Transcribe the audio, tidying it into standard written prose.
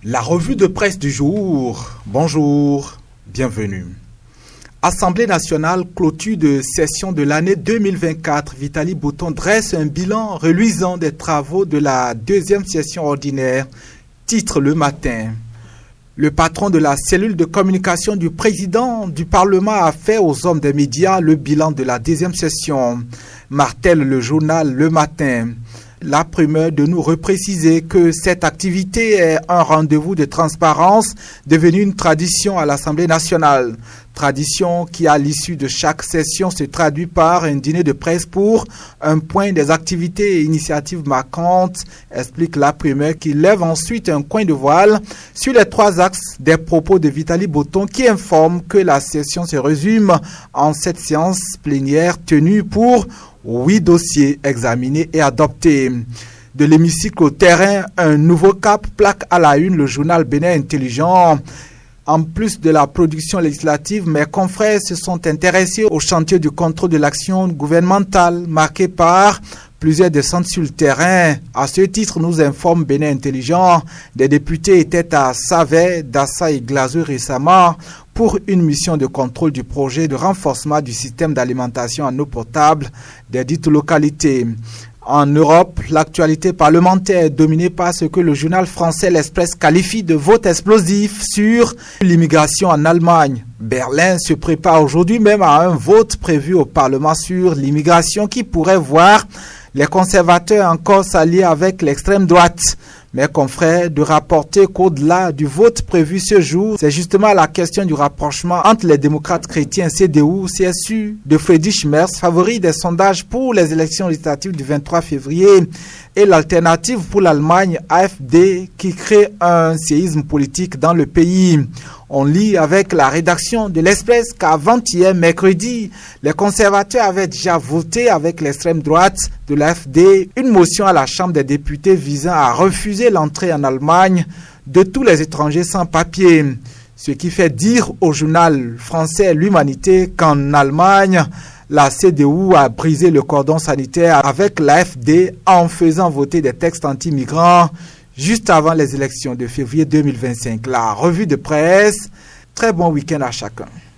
La revue de presse du jour. Bonjour, bienvenue. Assemblée nationale, clôture de session de l'année 2024. Vitaly Bouton dresse un bilan reluisant des travaux de la deuxième session ordinaire. Titre Le Matin. Le patron de la cellule de communication du président du Parlement a fait aux hommes des médias le bilan de la deuxième session. Martèle le journal Le Matin. La primeur de nous repréciser que cette activité est un rendez-vous de transparence devenu une tradition à l'Assemblée nationale. Tradition qui, à l'issue de chaque session, se traduit par un dîner de presse pour un point des activités et initiatives marquantes, explique la primeur qui lève ensuite un coin de voile sur les trois axes des propos de Vitaly Bouton qui informe que la session se résume en cette séance plénière tenue pour 8 dossiers examinés et adoptés. De l'hémicycle au terrain, un nouveau cap plaque à la une le journal Bénin Intelligent. En plus de la production législative, mes confrères se sont intéressés au chantier du contrôle de l'action gouvernementale marqué par plusieurs descentes sur le terrain. À ce titre, nous informe Bénin Intelligent, des députés étaient à Savet, Dassa et Glazeux récemment pour une mission de contrôle du projet de renforcement du système d'alimentation en eau potable des dites localités. En Europe, l'actualité parlementaire est dominée par ce que le journal français L'Express qualifie de vote explosif sur l'immigration en Allemagne. Berlin se prépare aujourd'hui même à un vote prévu au Parlement sur l'immigration qui pourrait voir les conservateurs encore s'allier avec l'extrême droite. Mes confrères de rapporter qu'au-delà du vote prévu ce jour, c'est justement la question du rapprochement entre les démocrates chrétiens CDU, CSU de Friedrich Merz, favori des sondages pour les élections législatives du 23 février, et l'alternative pour l'Allemagne, AfD, qui crée un séisme politique dans le pays. On lit avec la rédaction de l'Express qu'avant-hier, mercredi, les conservateurs avaient déjà voté avec l'extrême droite de l'AfD une motion à la Chambre des députés visant à refuser l'entrée en Allemagne de tous les étrangers sans papier. Ce qui fait dire au journal français L'Humanité qu'en Allemagne, la CDU a brisé le cordon sanitaire avec l'AfD en faisant voter des textes anti-migrants juste avant les élections de février 2025. La revue de presse, très bon week-end à chacun.